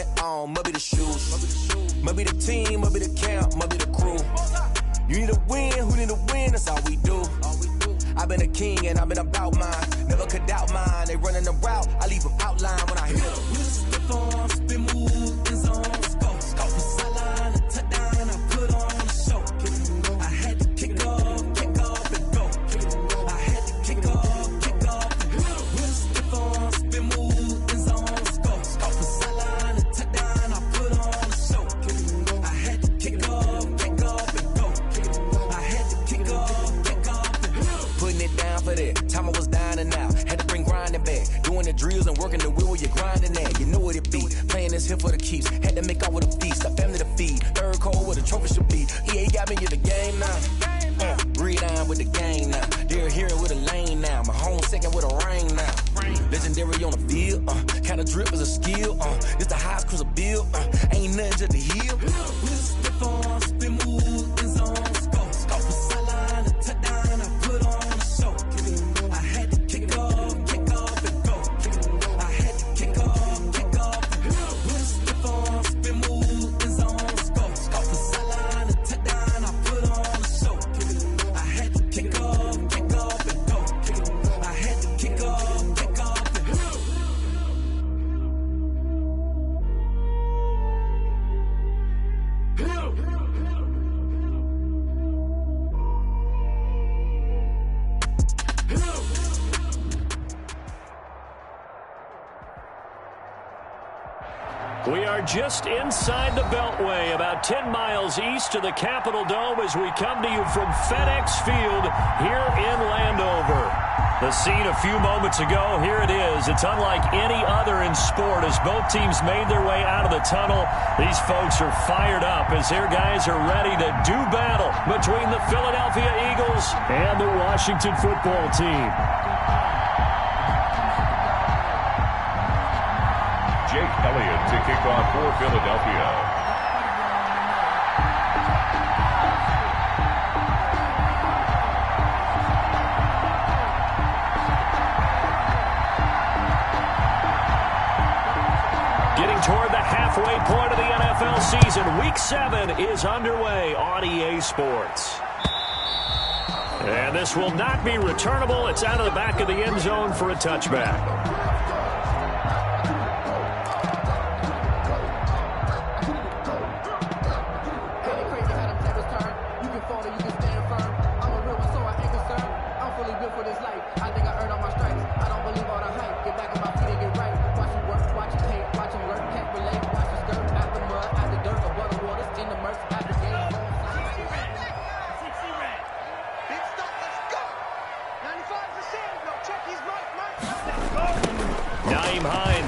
hat on, must be the shoes. Must be the team, must be the camp, must be the crew. You need a win, who need a win, that's all we do. I've been a king and I've been about mine. Never could doubt mine, they running the route, I leave them outline when I hit them. Step on, spin move, in zone, scope. Scope the sideline, a touchdown, I put on the show. I had to kick off and go. I had to kick off and go. Step on, spin move, in zone, scope. Scope the sideline, a touchdown, I put on the show. I had to kick off and go. I had to kick off and go. Putting it down for that, time I was dying and out. Had to bring grinding back, doing the drills and working the wheel where you're grinding at. You know what it be, playing this here for the keeps. Had to make out with a feast, a family to feed. Third cold where the trophy should be. EA got me in the game now. Read on with the game now. They're hearing with a lane now. My home second with a rain now. Legendary on the field, kind of drip is a skill. It's the highest cruiser bill, ain't nothing just to heal. Step on, spin move, in zone, scope. Scope the sideline, a touchdown, I put on the show. I had to kick off and go. I had to kick off and go. Step on, spin move, in zone, scope. Scope the sideline, a touchdown, I put on the show. I had to kick off and go. I had to kick off and go. We are just inside the Beltway, about 10 miles east of the Capitol Dome as we come to you from FedEx Field here in Landover. The scene a few moments ago, here it is. It's unlike any other in sport as both teams made their way out of the tunnel. These folks are fired up as their guys are ready to do battle between the Philadelphia Eagles and the Washington football team. Jake Elliott to kick off for Philadelphia. Getting toward the halfway point of the NFL season. Week 7 is underway on EA Sports. And this will not be returnable. It's out of the back of the end zone for a touchback.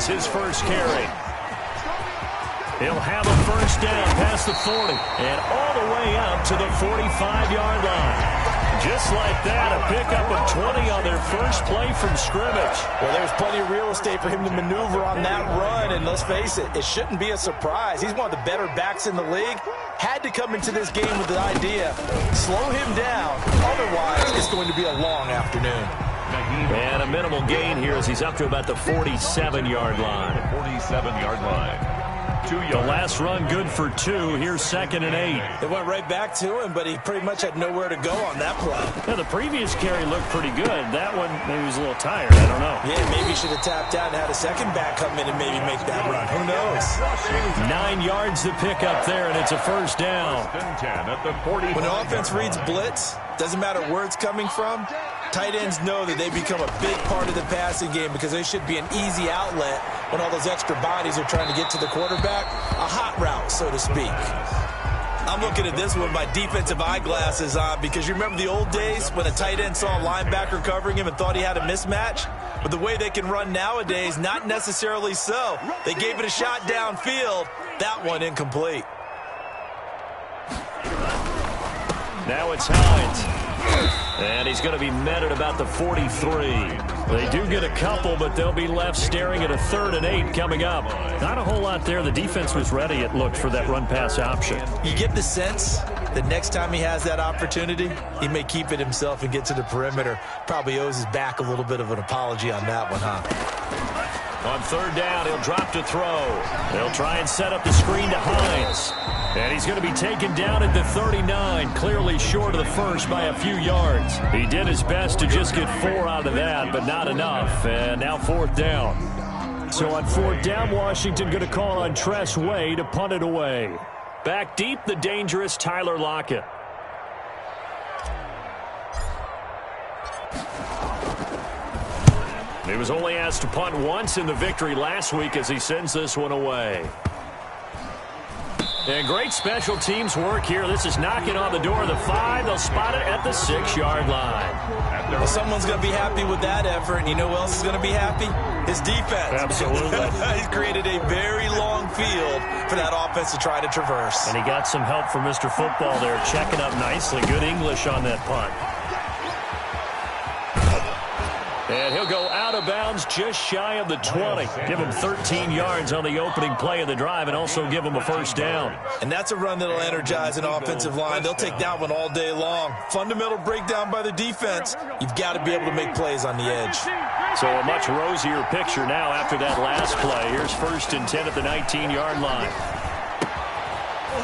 His first carry. He'll have a first down past the 40 and all the way up to the 45-yard line. Just like that, a pickup of 20 on their first play from scrimmage. Well, there's plenty of real estate for him to maneuver on that run, and let's face it, it shouldn't be a surprise. He's one of the better backs in the league. Had to come into this game with the idea, slow him down, otherwise it's going to be a long afternoon. And a minimal gain here as he's up to about the 47-yard line. 47-yard line. 2 yards. The last run good for 2. Here's 2nd and 8. It went right back to him, but he pretty much had nowhere to go on that play. Yeah, the previous carry looked pretty good. That one, maybe he was a little tired. I don't know. Yeah, maybe he should have tapped out and had a second back come in and maybe make that run. Who knows? 9 yards to pick up there, and it's a first down. When the offense reads blitz, doesn't matter where it's coming from, tight ends know that they become a big part of the passing game because they should be an easy outlet when all those extra bodies are trying to get to the quarterback. A hot route, so to speak. I'm looking at this with my defensive eyeglasses on because you remember the old days when a tight end saw a linebacker covering him and thought he had a mismatch? But the way they can run nowadays, not necessarily so. They gave it a shot downfield. That one incomplete. Now it's Hines. And he's going to be met at about the 43. They do get a couple, but they'll be left staring at a 3rd and 8 coming up. Not a whole lot there. The defense was ready, it looked, for that run-pass option. You get the sense that next time he has that opportunity, he may keep it himself and get to the perimeter. Probably owes his back a little bit of an apology on that one, huh? On third down, he'll drop to throw. They'll try and set up the screen to Hines. And he's going to be taken down at the 39, clearly short of the first by a few yards. He did his best to just get 4 out of that, but not enough. And now fourth down. So on fourth down, Washington going to call on Tress Way to punt it away. Back deep, the dangerous Tyler Lockett. He was only asked to punt once in the victory last week as he sends this one away. And great special teams work here. This is knocking on the door of the 5. They'll spot it at the 6-yard line. Well, someone's going to be happy with that effort, and you know who else is going to be happy? His defense. Absolutely. He's created a very long field for that offense to try to traverse. And he got some help from Mr. Football there, checking up nicely. Good English on that punt. And he'll go out of bounds just shy of the 20. Give him 13 yards on the opening play of the drive and also give him a first down. And that's a run that'll energize an offensive line. They'll take that one all day long. Fundamental breakdown by the defense. You've got to be able to make plays on the edge. So a much rosier picture now after that last play. Here's 1st and 10 at the 19-yard line.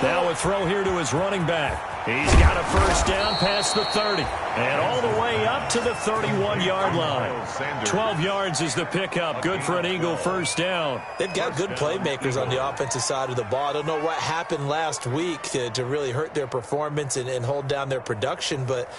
Now a throw here to his running back. He's got a first down past the 30. And all the way up to the 31-yard line. 12 yards is the pickup. Good for an Eagle first down. They've got good playmakers on the offensive side of the ball. I don't know what happened last week to really hurt their performance and hold down their production, but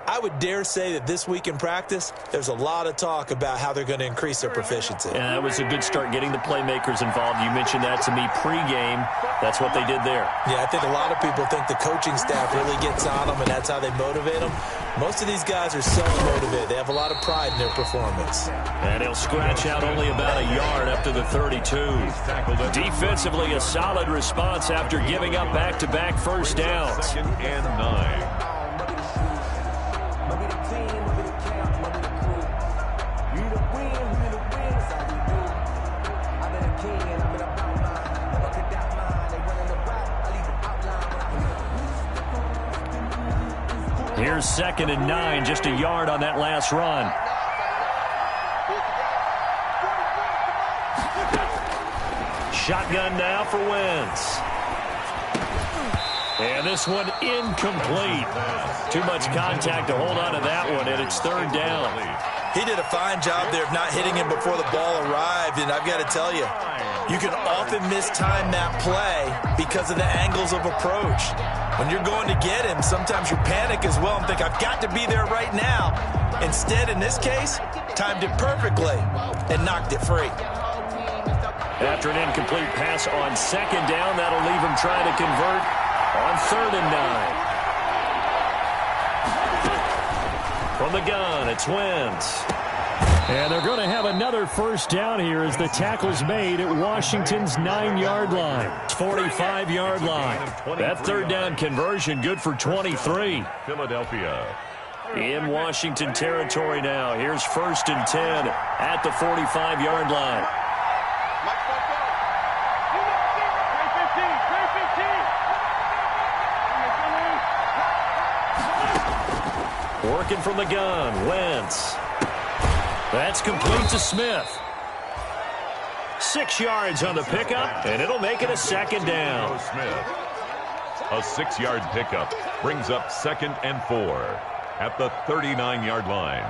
I would dare say that this week in practice, there's a lot of talk about how they're going to increase their proficiency. Yeah, that was a good start getting the playmakers involved. You mentioned that to me pregame. That's what they did there. Yeah, I think a lot of people think the coaching staff really gets on them, and that's how they motivate them. Most of these guys are self-motivated. They have a lot of pride in their performance. And he'll scratch out only about a yard up to the 32. Defensively, a solid response after giving up back-to-back first downs. 2nd and 9. Here's 2nd and 9, just a yard on that last run. Shotgun now for Wentz. And this one incomplete. Too much contact to hold on to that one, and it's 3rd down. He did a fine job there of not hitting him before the ball arrived, and I've got to tell you, you can often mistime that play because of the angles of approach. When you're going to get him, sometimes you panic as well and think, I've got to be there right now. Instead, in this case, timed it perfectly and knocked it free. After an incomplete pass on 2nd down, that'll leave him trying to convert on 3rd and 9. From the gun, it's Wentz. And they're going to have another first down here as the tackle's made at Washington's 9-yard line. 45-yard line. That 3rd down conversion good for 23. Philadelphia. In Washington territory now. Here's 1st and 10 at the 45-yard line. Working from the gun, Wentz. That's complete to Smith. 6 yards on the pickup, and it'll make it a 2nd down. Smith. A 6-yard pickup brings up 2nd and 4 at the 39-yard line.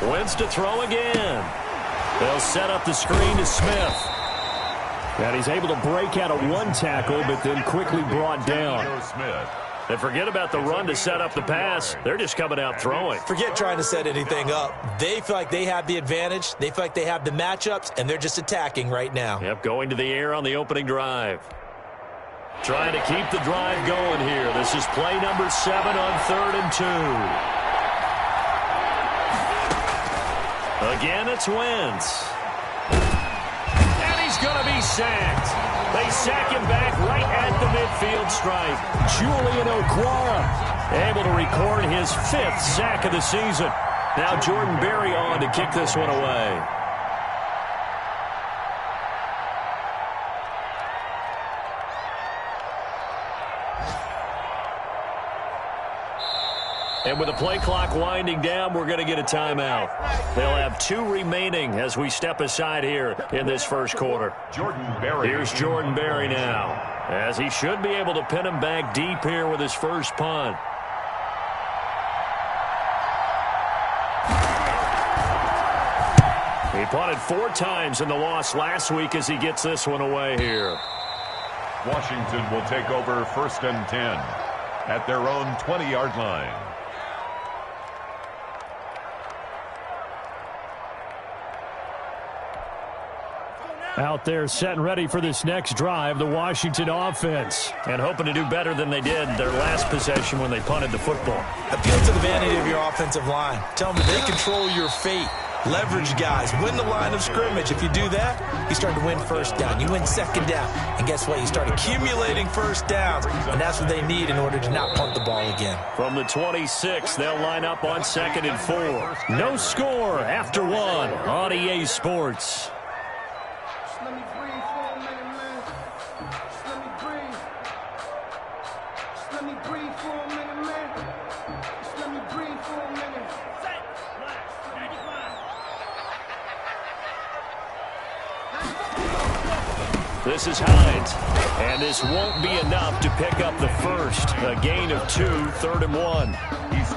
Wentz to throw again. They'll set up the screen to Smith. And he's able to break out of one tackle, but then quickly brought down. And forget about the run to set up the pass. They're just coming out throwing. Forget trying to set anything up. They feel like they have the advantage. They feel like they have the matchups, and they're just attacking right now. Yep, going to the air on the opening drive. Trying to keep the drive going here. This is play number 7 on 3rd and 2. Again, it's Wentz. And he's going to be sacked. They sack him back right at the midfield stripe. Julian Okwara able to record his 5th sack of the season. Now Jordan Berry on to kick this one away. And with the play clock winding down, we're going to get a timeout. They'll have 2 remaining as we step aside here in this first quarter. Here's Jordan Berry now, as he should be able to pin him back deep here with his first punt. He punted 4 times in the loss last week as he gets this one away here. Washington will take over 1st and 10 at their own 20-yard line. Out there set and ready for this next drive, the Washington offense. And hoping to do better than they did their last possession when they punted the football. Appeal to the vanity of your offensive line. Tell them they control your fate. Leverage guys. Win the line of scrimmage. If you do that, you start to win first down. You win second down. And guess what? You start accumulating first downs. And that's what they need in order to not punt the ball again. From the 26, they'll line up on 2nd and 4. No score after 1 on EA Sports. Let me breathe for a minute, man. Let me breathe. Let me breathe for a minute, man. Let me breathe for a minute. This is Hines, and this won't be enough to pick up the first. A gain of 2, 3rd and 1.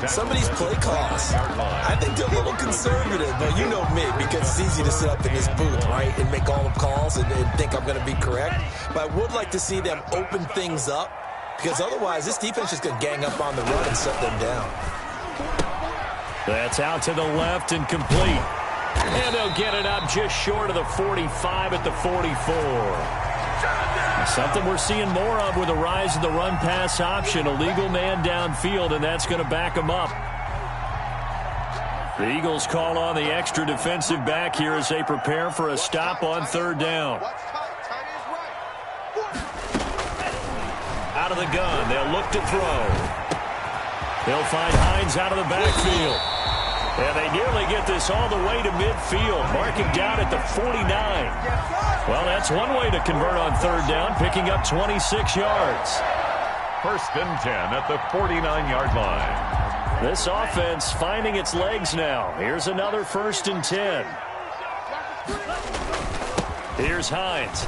Some of these play calls, I think they're a little conservative. But you know me, because it's easy to sit up in this booth, right, and make all the calls and think I'm going to be correct. But I would like to see them open things up, because otherwise this defense is going to gang up on the run and shut them down. That's out to the left and complete. And they'll get it up just short of the 45 at the 44. Something we're seeing more of with the rise of the run-pass option. A legal man downfield, and that's going to back him up. The Eagles call on the extra defensive back here as they prepare for a stop on 3rd down. Out of the gun, they'll look to throw. They'll find Hines out of the backfield. And they nearly get this all the way to midfield. Marking down at the 49. Well, that's one way to convert on 3rd down, picking up 26 yards. 1st and 10 at the 49-yard line. This offense finding its legs now. Here's another 1st and 10. Here's Hines.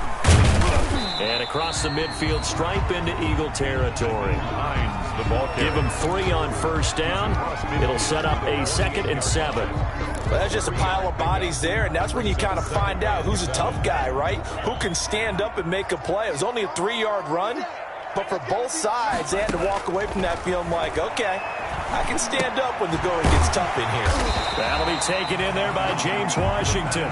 And across the midfield stripe into Eagle territory. Hines, the ball carrier. Give him 3 on 1st down. It'll set up a 2nd and 7. Well, that's just a pile of bodies there, and that's when you kind of find out who's a tough guy, right? Who can stand up and make a play. It was only a 3-yard run, but for both sides, they had to walk away from that feeling like, okay, I can stand up when the going gets tough in here. That'll be taken in there by James Washington.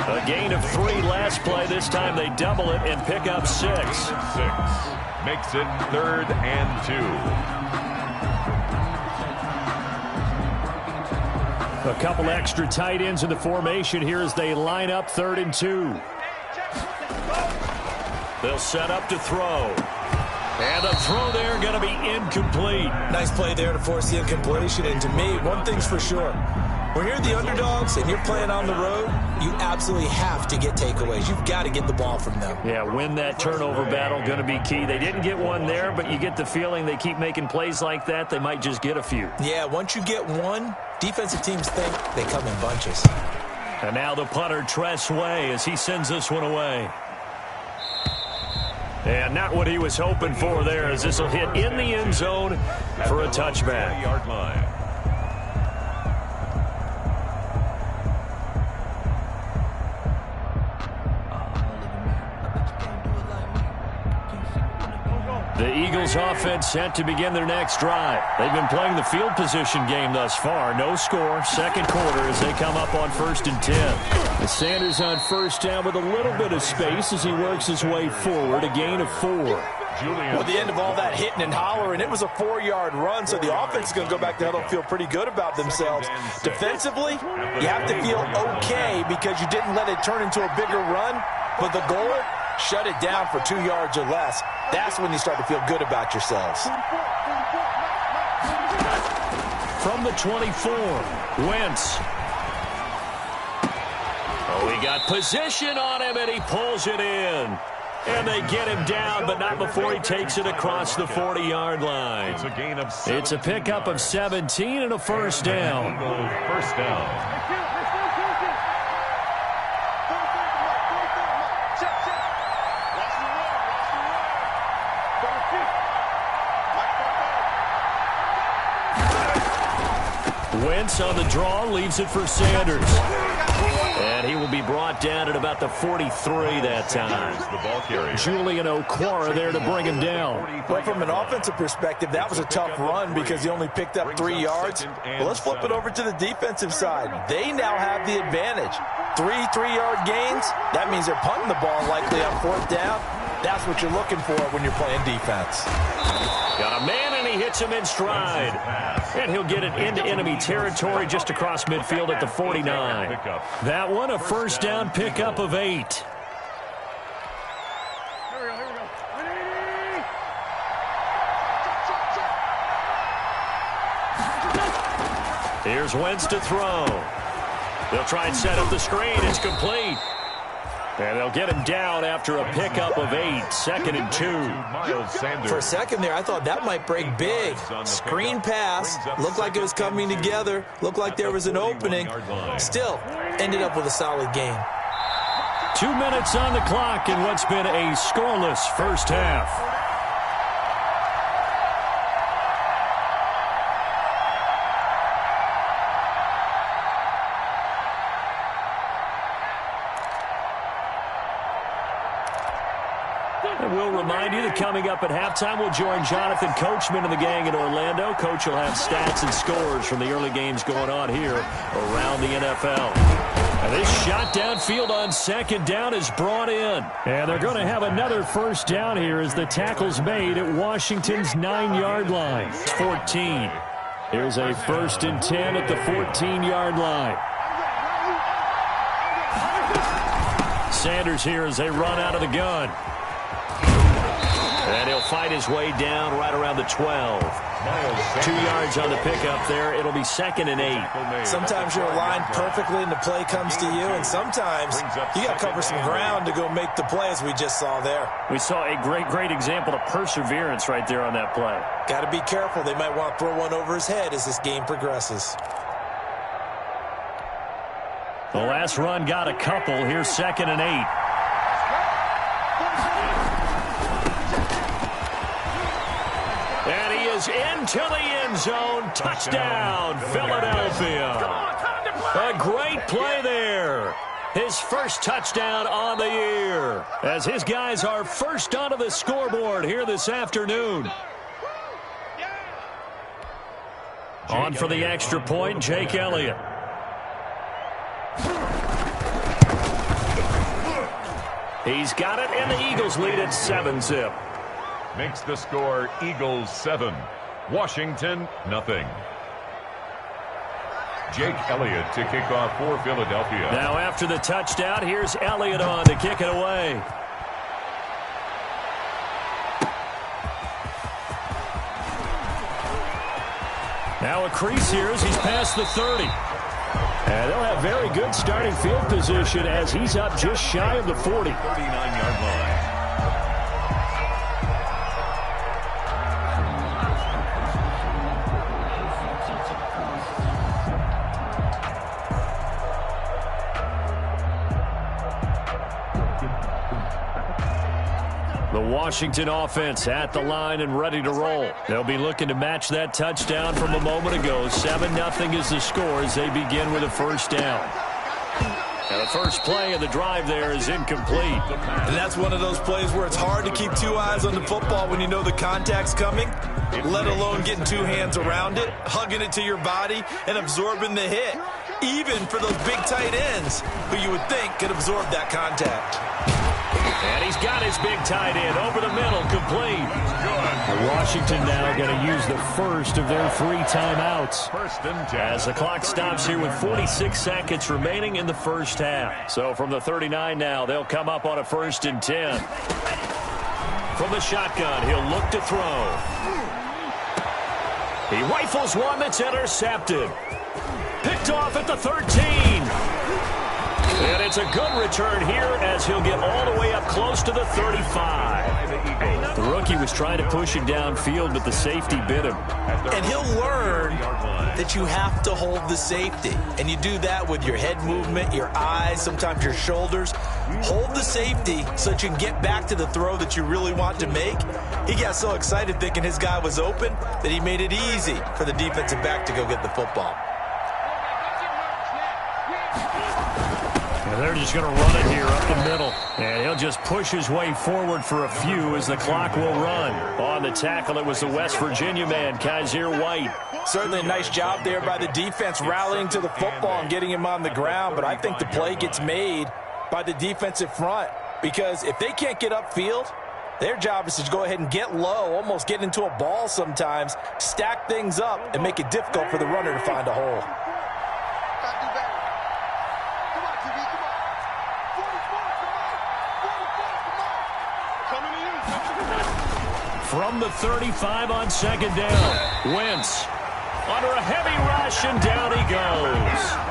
A gain of 3 last play. This time they double it and pick up 6. 6 makes it 3rd and 2. A couple extra tight ends in the formation here as they line up 3rd and 2. They'll set up to throw. And the throw there going to be incomplete. Nice play there to force the incompletion. And to me, one thing's for sure. When you're the underdogs and you're playing on the road, you absolutely have to get takeaways. You've got to get the ball from them. Yeah, win that turnover battle, going to be key. They didn't get one there, but you get the feeling they keep making plays like that, they might just get a few. Yeah, once you get one, defensive teams think they come in bunches. And now the punter, Tress Way, as he sends this one away. And not what he was hoping for there, as this will hit in the end zone for a touchback. Yard line. The Eagles offense set to begin their next drive. They've been playing the field position game thus far. No score, 2nd quarter as they come up on 1st and 10. Sanders on 1st down with a little bit of space as he works his way forward. A gain of 4. Well, the end of all that hitting and hollering, it was a 4-yard run, so the offense is going to go back to huddle and feel pretty good about themselves. Defensively, you have to feel okay because you didn't let it turn into a bigger run, but the goal, shut it down for 2 yards or less. That's when you start to feel good about yourselves. From the 24, Wentz. Oh, he got position on him, and he pulls it in. And they get him down, but not before he takes it across the 40-yard line. It's a gain of It's a pickup of 17 and a first down. First down. Wentz on the draw, leaves it for Sanders. And he will be brought down at about the 43 that time. The ball carrier. Julian Okwara there to bring him down. Well, from an offensive perspective, that was a tough run because he only picked up 3 yards. Well, let's flip it over to the defensive side. They now have the advantage. 3 3-yard gains, that means they're punting the ball likely on 4th down. That's what you're looking for when you're playing defense. Got a man, and he hits him in stride. And he'll get it into enemy territory just across midfield at the 49. That one, a first down pickup of 8. Here's Wentz to throw. They'll try and set up the screen. It's complete. And they'll get him down after a pickup of 8. 2nd and 2. For a second there, I thought that might break big. Screen pass. Looked like it was coming together. Looked like there was an opening. Still, ended up with a solid gain. 2 minutes on the clock in what's been a scoreless first half. We'll remind you that coming up at halftime, we'll join Jonathan Coachman and the gang in Orlando. Coach will have stats and scores from the early games going on here around the NFL. And this shot downfield on 2nd down is brought in. And they're going to have another first down here as the tackle's made at Washington's 9-yard line. It's 14. Here's a 1st and 10 at the 14-yard line. Sanders here as they run out of the gun. And he'll fight his way down right around the 12. 2 yards on the pickup there. It'll be 2nd and 8. Sometimes you're aligned perfectly and the play comes to you, and sometimes you got to cover some ground to go make the play, as we just saw there. We saw a great example of perseverance right there on that play. Got to be careful. They might want to throw one over his head as this game progresses. The last run got a couple. Here's 2nd and 8. And he is into the end zone. Touchdown, Philadelphia. A great play there. His first touchdown on the year, as his guys are first onto the scoreboard here this afternoon. On for the extra point, Jake Elliott. He's got it, and the Eagles lead at 7-zip. Makes the score Eagles 7, Washington nothing. Jake Elliott to kick off for Philadelphia. Now after the touchdown, here's Elliott on to kick it away. Now a crease here as he's past the 30. And they'll have very good starting field position as he's up just shy of the 40. 39-yard line. The Washington offense at the line and ready to roll. They'll be looking to match that touchdown from a moment ago. 7-0 is the score as they begin with a first down. And the first play of the drive there is incomplete. And that's one of those plays where it's hard to keep 2 eyes on the football when you know the contact's coming, let alone getting 2 hands around it, hugging it to your body, and absorbing the hit, even for those big tight ends who you would think could absorb that contact. And he's got his big tight end over the middle, complete. Washington now going to use the first of their 3 timeouts as the clock stops here with 46 seconds remaining in the first half. So from the 39 now, they'll come up on a 1st and 10. From the shotgun, he'll look to throw. He rifles one that's intercepted. Picked off at the 13. And it's a good return here as he'll get all the way up close to the 35. The rookie was trying to push it downfield, but the safety bit him. And he'll learn that you have to hold the safety. And you do that with your head movement, your eyes, sometimes your shoulders. Hold the safety so that you can get back to the throw that you really want to make. He got so excited thinking his guy was open that he made it easy for the defensive back to go get the football. And they're just going to run it here up the middle. And he'll just push his way forward for a few as the clock will run. On the tackle, it was the West Virginia man, Kaiser White. Certainly a nice job there by the defense rallying to the football and getting him on the ground. But I think the play gets made by the defensive front. Because if they can't get upfield, their job is to go ahead and get low, almost get into a ball sometimes, stack things up, and make it difficult for the runner to find a hole. From the 35 on second down, Wentz under a heavy rush, and down he goes.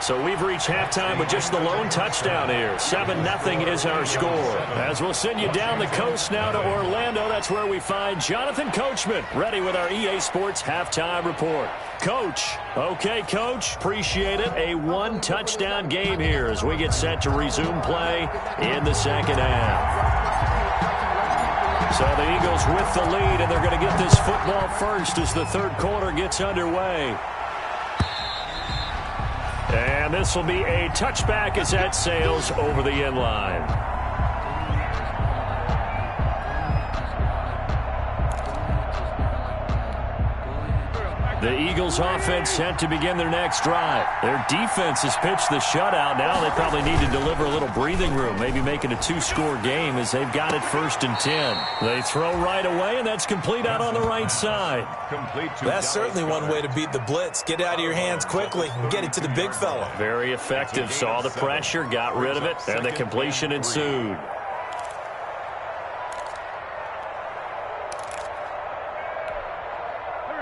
So we've reached halftime with just the lone touchdown here. 7-0 is our score. As we'll send you down the coast now to Orlando, that's where we find Jonathan Coachman, ready with our EA Sports halftime report. Coach. Okay, Coach. Appreciate it. A one-touchdown game here as we get set to resume play in the second half. So the Eagles with the lead, and they're going to get this football first as the third quarter gets underway. And this will be a touchback as that sails over the end line. The Eagles offense set to begin their next drive. Their defense has pitched the shutout. Now they probably need to deliver a little breathing room, maybe make it a two-score game as they've got it 1st and 10. They throw right away, and that's complete out on the right side. That's certainly one way to beat the blitz. Get it out of your hands quickly and get it to the big fella. Very effective. Saw the pressure, got rid of it, and the completion ensued.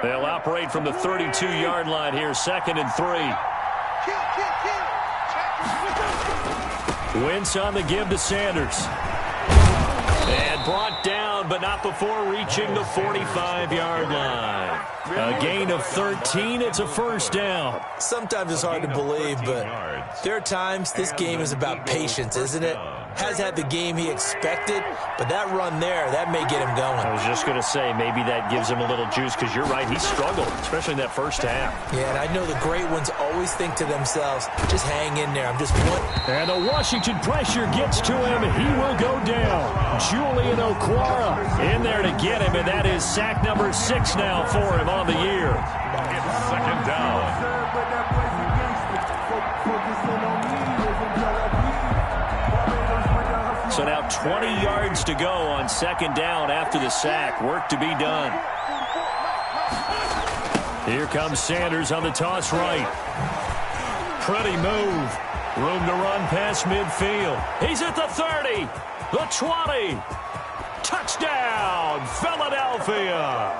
They'll operate from the 32-yard line here, 2nd and 3. Wentz on the give to Sanders. And brought down, but not before reaching the 45-yard line. A gain of 13. It's a first down. Sometimes it's hard to believe, but there are times this game is about patience, isn't it? Has had the game he expected, but that run there, that may get him going. I was just going to say, maybe that gives him a little juice, because you're right, he struggled, especially in that first half. Yeah, and I know the great ones always think to themselves, just hang in there, I'm just one. And the Washington pressure gets to him, he will go down. Julian Okwara in there to get him, and that is sack number 6 now for him on the year. It's second down. So now 20 yards to go on second down after the sack. Work to be done. Here comes Sanders on the toss right. Pretty move. Room to run past midfield. He's at the 30, the 20. Touchdown, Philadelphia.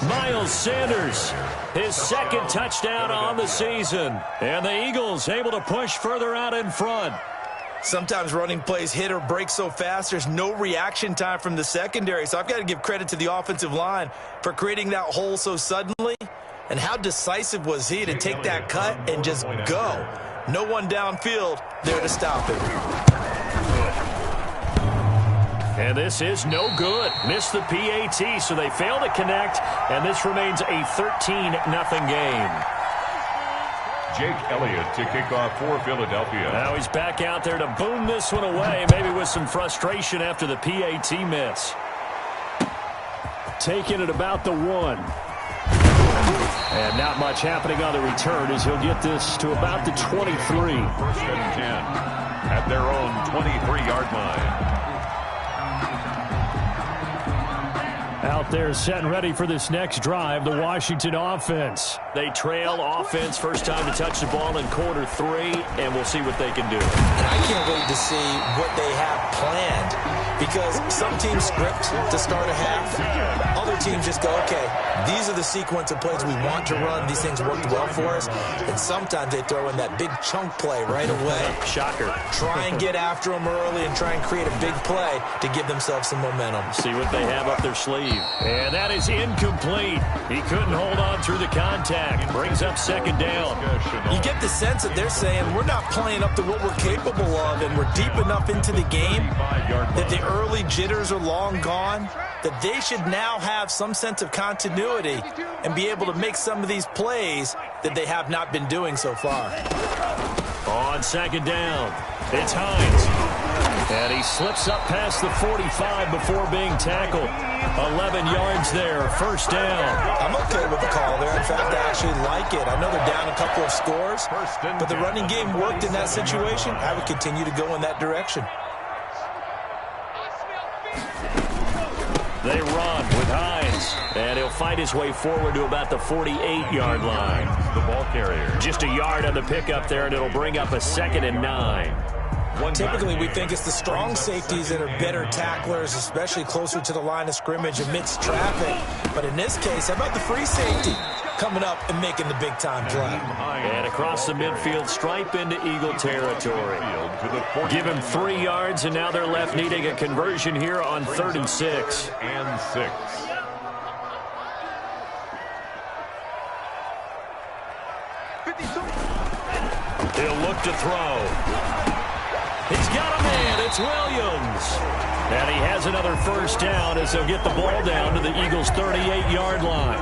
Miles Sanders, his 2nd touchdown on the season. And the Eagles able to push further out in front. Sometimes running plays hit or break so fast, there's no reaction time from the secondary. So I've got to give credit to the offensive line for creating that hole so suddenly. And how decisive was he to take that cut and just go? No one downfield there to stop him. And this is no good. Missed the PAT, so they fail to connect. And this remains a 13-0 game. Jake Elliott to kick off for Philadelphia. Now he's back out there to boom this one away, maybe with some frustration after the PAT miss. Taking it about the 1. And not much happening on the return as he'll get this to about the 23. 1st and 10 at their own 23-yard line. Out there set and ready for this next drive, the Washington offense. They trail offense, first time to touch the ball in quarter 3, and we'll see what they can do. And I can't wait to see what they have planned. because some teams script to start a half. Other teams just go, okay, these are the sequence of plays we want to run. These things worked well for us. And sometimes they throw in that big chunk play right away. Shocker. Try and get after them early and try and create a big play to give themselves some momentum. See what they have up their sleeve. And that is incomplete. He couldn't hold on through the contact. Brings up second down. You get the sense that they're saying we're not playing up to what we're capable of, and we're deep enough into the game that the early jitters are long gone, that they should now have some sense of continuity and be able to make some of these plays that they have not been doing so far. On second down, it's Hines. And he slips up past the 45 before being tackled. 11 yards there, first down. I'm okay with the call there. In fact, I actually like it. I know they're down a couple of scores, but the running game worked in that situation. I would continue to go in that direction. They run with Hines, and he'll fight his way forward to about the 48-yard line. The ball carrier. Just a yard on the pickup there, and it'll bring up a 2nd and 9. Typically, we think it's the strong safeties that are better tacklers, especially closer to the line of scrimmage amidst traffic. But in this case, how about the free safety coming up and making the big-time play? And across the midfield stripe into Eagle territory. Give him 3 yards, and now they're left needing a conversion here on 3rd and 6. And 6. He'll look to throw. He's got a man. It's Williams. And he has another first down as they'll get the ball down to the Eagles' 38-yard line.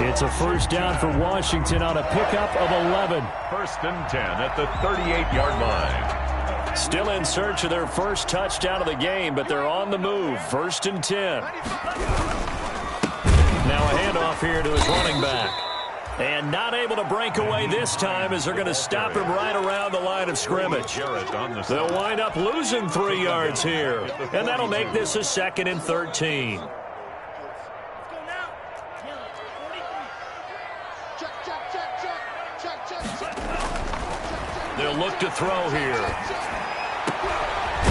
It's a first down for Washington on a pickup of 11. 1st and 10 at the 38-yard line. Still in search of their first touchdown of the game, but they're on the move. 1st and 10. Now a handoff here to his running back. And not able to break away this time as they're going to stop him right around the line of scrimmage. They'll wind up losing 3 yards here. And that'll make this a 2nd and 13. They'll look to throw here.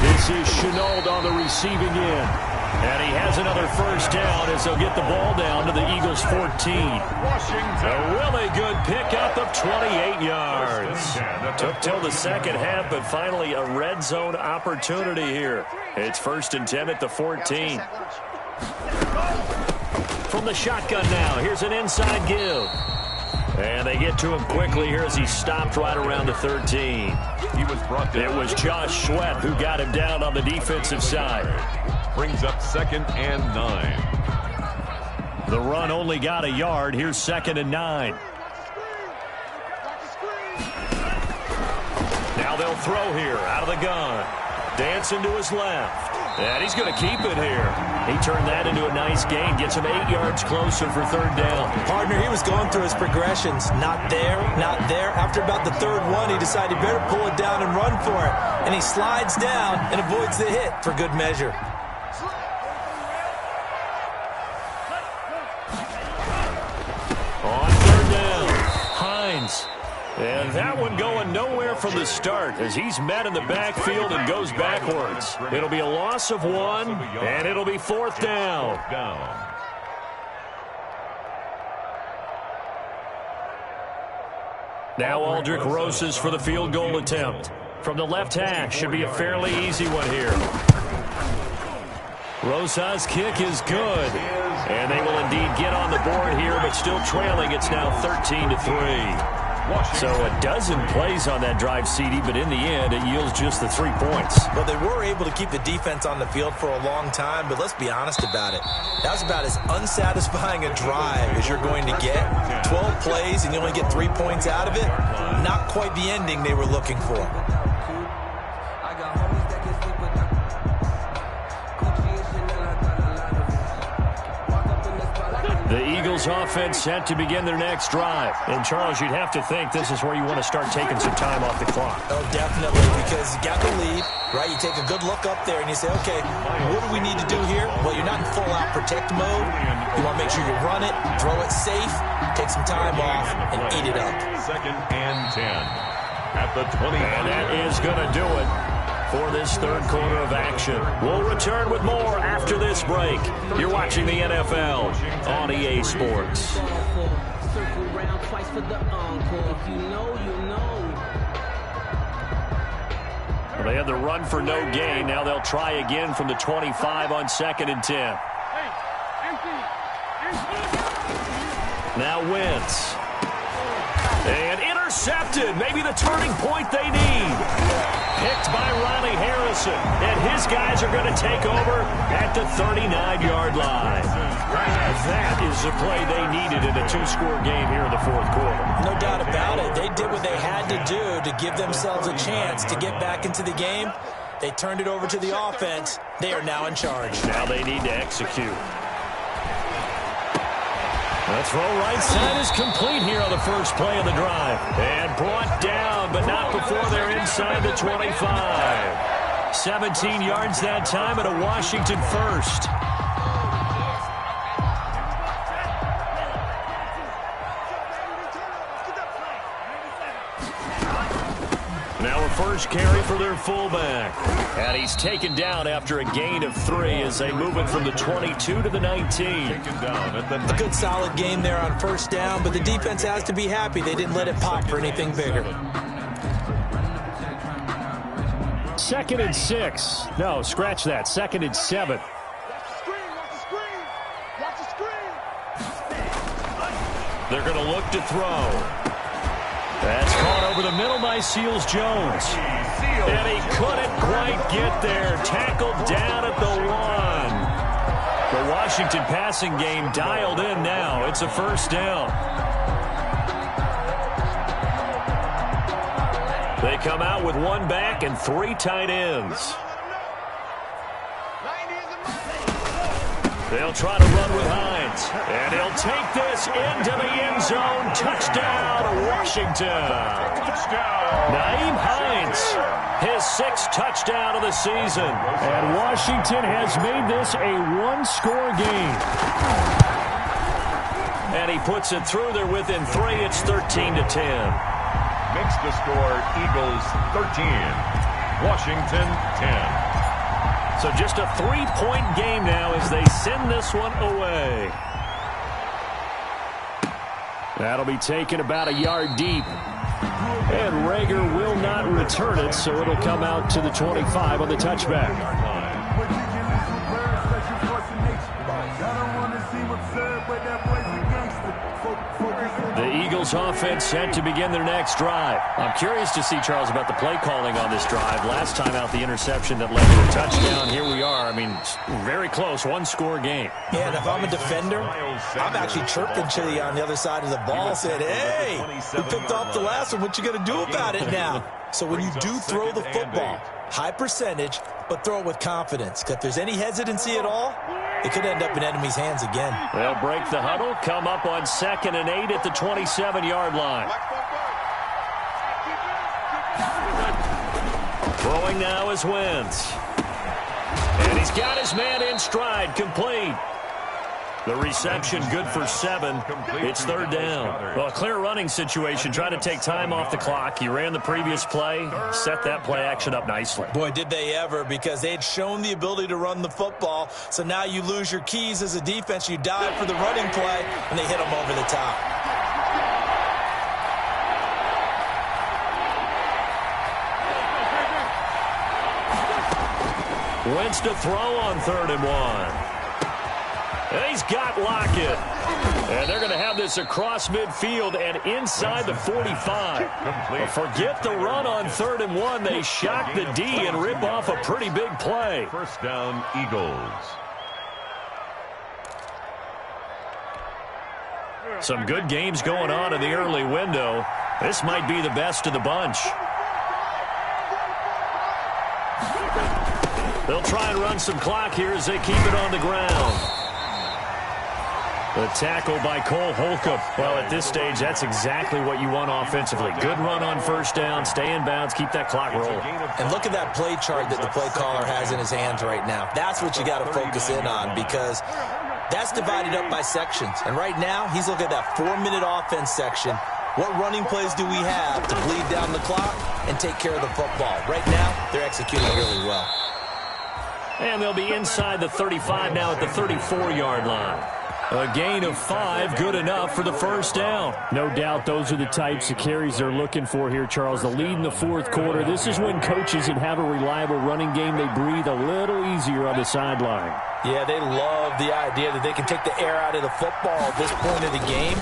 This is Chenault on the receiving end. And he has another first down as they'll get the ball down to the Eagles' 14. A really good pickup of 28 yards. Took till the second half, but finally a red zone opportunity here. It's 1st and 10 at the 14. From the shotgun now, here's an inside give. And they get to him quickly here as he stopped right around the 13. It was Josh Sweat who got him down on the defensive side. Brings up 2nd and 9. The run only got a yard. Here's 2nd and 9. Now they'll throw here out of the gun. Dancing to his left. And he's going to keep it here. He turned that into a nice gain. Gets him 8 yards closer for 3rd down. Partner, he was going through his progressions. Not there, not there. After about the 3rd one, he decided he better pull it down and run for it. And he slides down and avoids the hit for good measure. On 3rd down, Hines. And that one going nowhere from the start as he's met in the backfield and goes backwards. It'll be a loss of 1, and it'll be 4th down. Now Aldrick Rosas for the field goal attempt. From the left hash, should be a fairly easy one here. Rosas' kick is good. And they will indeed get on the board here, but still trailing. It's now 13-3. So a dozen plays on that drive, CD, but in the end, it yields just the 3 points. Well, they were able to keep the defense on the field for a long time, but let's be honest about it. That was about as unsatisfying a drive as you're going to get. 12 plays and you only get 3 points out of it. Not quite the ending they were looking for. The Eagles offense set to begin their next drive. And, Charles, you'd have to think this is where you want to start taking some time off the clock. Oh, definitely, because you got the lead, right? You take a good look up there and you say, okay, what do we need to do here? Well, you're not in full-out protect mode. You want to make sure you run it, throw it safe, take some time off, and eat it up. 2nd and 10 at the 20. And that is going to do it for this third quarter of action. We'll return with more after this break. You're watching the NFL on EA Sports. Circle round twice for the encore. If you know, you know. Well, they had the run for no gain. Now they'll try again from the 25 on 2nd and 10. Now Wentz. And intercepted. Maybe the turning point they need. Picked by Ronnie Harrison. And his guys are going to take over at the 39-yard line. That is the play they needed in a two-score game here in the fourth quarter. No doubt about it. They did what they had to do to give themselves a chance to get back into the game. They turned it over to the offense. They are now in charge. Now they need to execute. The throw right side is complete here on the first play of the drive. And brought down, but not before they're inside the 25. 17 yards that time and a Washington first. Now a first carry for their fullback. And he's taken down after a gain of 3 as they move it from the 22 to the 19. A good solid game there on first down, but the defense has to be happy they didn't let it pop for anything bigger. 2nd and 6. No, scratch that. 2nd and 7. They're going to look to throw. That's caught over the middle by Seals-Jones. And he couldn't quite get there. Tackled down at the 1. The Washington passing game dialed in now. It's a first down. They come out with 1 back and 3 tight ends. They'll try to run with Hines. And he'll take this into the end zone. Touchdown, Washington. Nyheim Hines, his 6th touchdown of the season. And Washington has made this a one-score game. And he puts it through there within 3. It's 13-10. Makes the score Eagles 13, Washington 10. So just a 3-point game now as they send this one away. That'll be taken about a yard deep. And Rager will not return it, so it'll come out to the 25 on the touchback. The Eagles offense set to begin their next drive. I'm curious to see, Charles, about the play calling on this drive. Last time out, the interception that led to a touchdown. Here we are. I mean, very close, one-score game. Yeah, and if I'm a defender, I'm actually chirping to you on the other side of the ball, saying, hey, we picked off the last one. What you going to do about it now? So when you do throw the football, high percentage, but throw it with confidence. Because if there's any hesitancy at all, it could end up in enemy's hands again. They'll break the huddle, come up on 2nd and 8 at the 27-yard line. Throwing now is Wentz. And he's got his man in stride, complete. The reception good for 7. It's 3rd down. Well, a clear running situation. Trying to take time off the clock. He ran the previous play, set that play action up nicely. Boy, did they ever, because they had shown the ability to run the football. So now you lose your keys as a defense. You dive for the running play, and they hit them over the top. Wentz to throw on 3rd and 1. And he's got Lockett. And they're going to have this across midfield and inside the 45. But forget the run on 3rd and 1. They shock the D and rip off a pretty big play. First down, Eagles. Some good games going on in the early window. This might be the best of the bunch. They'll try and run some clock here as they keep it on the ground. The tackle by Cole Holcomb. Well, at this stage, that's exactly what you want offensively. Good run on first down, stay in bounds, keep that clock rolling. And look at that play chart that the play caller has in his hands right now. That's what you got to focus in on, because that's divided up by sections. And right now, he's looking at that 4-minute offense section. What running plays do we have to bleed down the clock and take care of the football? Right now, they're executing really well. And they'll be inside the 35 now at the 34-yard line. A gain of 5, good enough for the first down. No doubt those are the types of carries they're looking for here, Charles. The lead in the fourth quarter. This is when coaches that have a reliable running game, they breathe a little easier on the sideline. Yeah, they love the idea that they can take the air out of the football at this point of the game.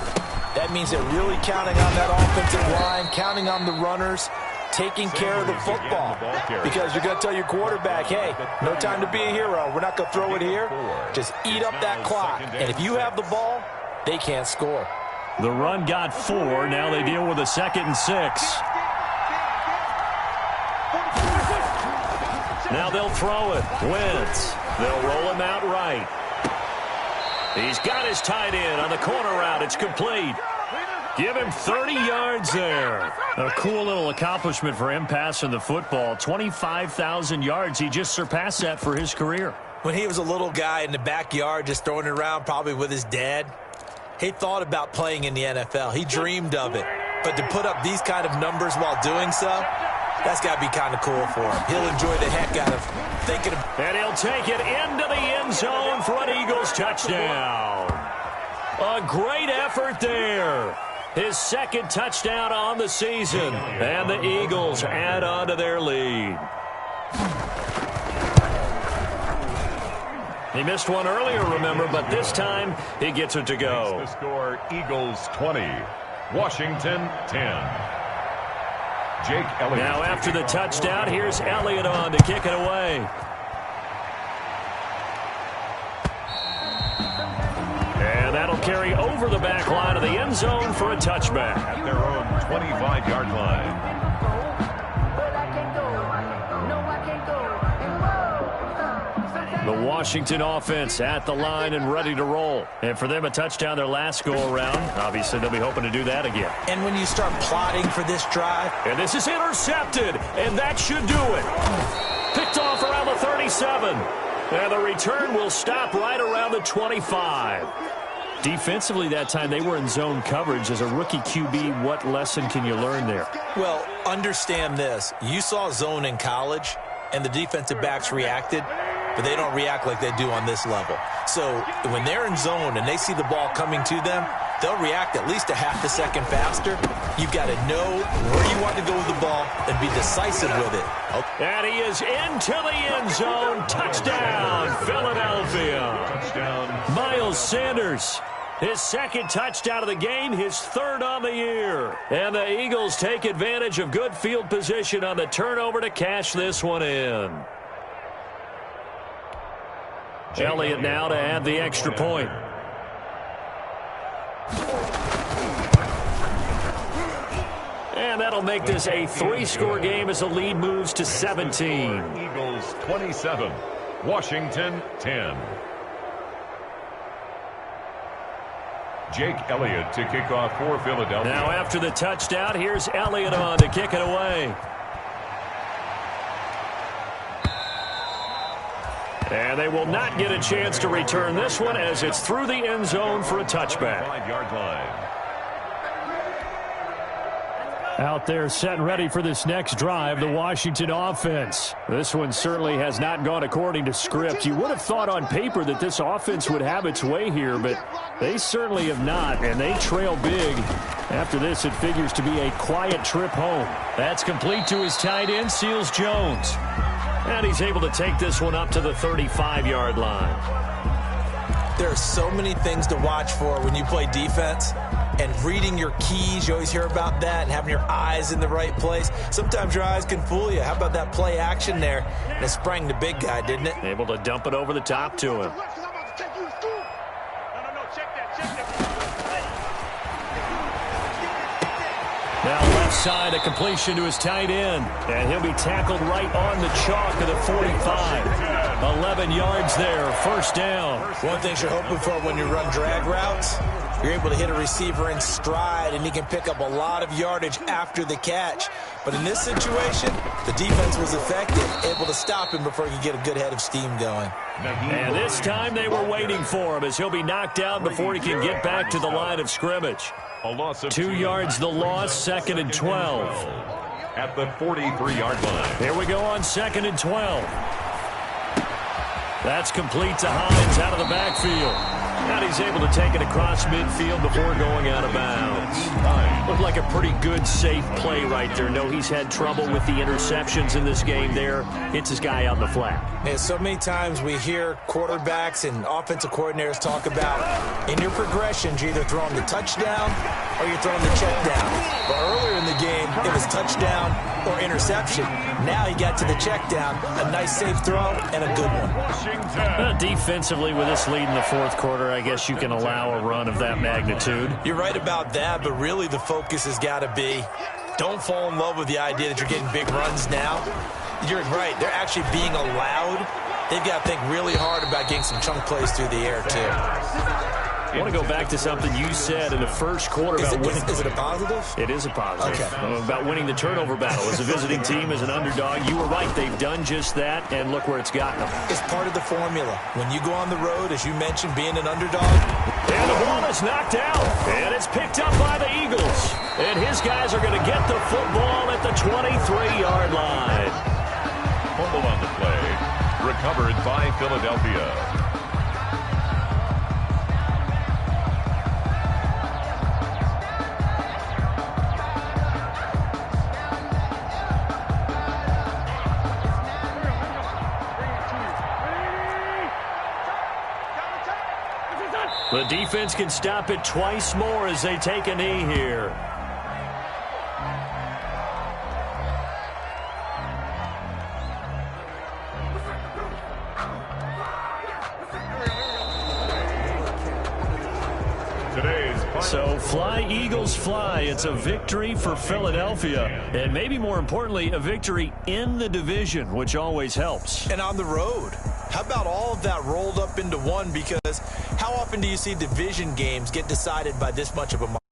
That means they're really counting on that offensive line, counting on the runners, taking care of the football. Because you're going to tell your quarterback, hey, no time to be a hero. We're not going to throw it here. Just eat up that clock. And if you have the ball, they can't score. The run got 4. Now they deal with a 2nd and 6. Now they'll throw it. Wentz. They'll roll him out right. He's got his tight end on the corner route. It's complete. Give him 30 yards there. A cool little accomplishment for him passing the football. 25,000 yards. He just surpassed that for his career. When he was a little guy in the backyard just throwing it around probably with his dad, he thought about playing in the NFL. He dreamed of it. But to put up these kind of numbers while doing so, that's got to be kind of cool for him. He'll enjoy the heck out of thinking of it. And he'll take it into the end zone for an Eagles touchdown. A great effort there. His 2nd touchdown on the season. And the Eagles add on to their lead. He missed one earlier, remember, but this time he gets it to go. The score, Eagles 20, Washington 10. Jake Elliott. Now after the touchdown, here's Elliott on to kick it away. And that'll carry over the back line of the end zone for a touchback. At their own 25-yard line. The Washington offense at the line and ready to roll. And for them, a touchdown their last go-around. Obviously, they'll be hoping to do that again. And when you start plotting for this drive. And this is intercepted, and that should do it. Picked off around the 37. And the return will stop right around the 25. Defensively that time, they were in zone coverage. As a rookie QB, what lesson can you learn there? Well, understand this. You saw zone in college, and the defensive backs reacted, but they don't react like they do on this level. So when they're in zone and they see the ball coming to them, they'll react at least a half a second faster. You've got to know where you want to go with the ball and be decisive with it. And he is into the end zone. Touchdown, Philadelphia. Touchdown. Miles Sanders. His 2nd touchdown of the game, his 3rd on the year. And the Eagles take advantage of good field position on the turnover to cash this one in. Elliott now to add the extra point. And that'll make this a 3-score game as the lead moves to 17. Eagles 27, Washington 10. Jake Elliott to kick off for Philadelphia. Now after the touchdown, here's Elliott on to kick it away. And they will not get a chance to return this one as it's through the end zone for a touchback. 5-yard line. Out there set and ready for this next drive, the Washington offense. This one certainly has not gone according to script. You would have thought on paper that this offense would have its way here, but they certainly have not, and they trail big. After this, it figures to be a quiet trip home. That's complete to his tight end, Seals Jones. And he's able to take this one up to the 35-yard line. There are so many things to watch for when you play defense. And reading your keys, you always hear about that, and having your eyes in the right place. Sometimes your eyes can fool you. How about that play action there? And it sprang the big guy, didn't it? Able to dump it over the top to him. Now left side, a completion to his tight end. And he'll be tackled right on the chalk of the 45. 11 yards there, first down. One thing you're hoping for when you run drag routes, you're able to hit a receiver in stride, and he can pick up a lot of yardage after the catch. But in this situation, the defense was effective, able to stop him before he could get a good head of steam going. And this time they were waiting for him as he'll be knocked down before he can get back to the line of scrimmage. A loss of 2 yards the loss, 2nd and 12. At the 43-yard line. Here we go on 2nd and 12. That's complete to Hines out of the backfield. And he's able to take it across midfield before going out of bounds. Looked like a pretty good, safe play right there. No, he's had trouble with the interceptions in this game there. Hits his guy out in the flat. Yeah, so many times we hear quarterbacks and offensive coordinators talk about in your progressions, you're either throwing the touchdown or you're throwing the check down. But earlier in the game, it was touchdown or interception. Now he got to the check down, a nice safe throw, and a good one. Defensively, with this lead in the fourth quarter, I guess you can allow a run of that magnitude. You're right about that, but really the focus has got to be don't fall in love with the idea that you're getting big runs now. You're right. They're actually being allowed. They've got to think really hard about getting some chunk plays through the air, too. I want to go back to something you said in the first quarter about winning. Is it a positive? It is a positive. Okay. About winning the turnover battle. As a visiting team, as an underdog, you were right. They've done just that, and look where it's gotten them. It's part of the formula. When you go on the road, as you mentioned, being an underdog. And the ball is knocked out, and it's picked up by the Eagles. And his guys are going to get the football at the 23-yard line. Fumble on the play. Recovered by Philadelphia. The defense can stop it twice more as they take a knee here. So fly, Eagles, fly. It's a victory for Philadelphia. And maybe more importantly, a victory in the division, which always helps. And on the road. How about all of that rolled up into one? Because how often do you see division games get decided by this much of a margin?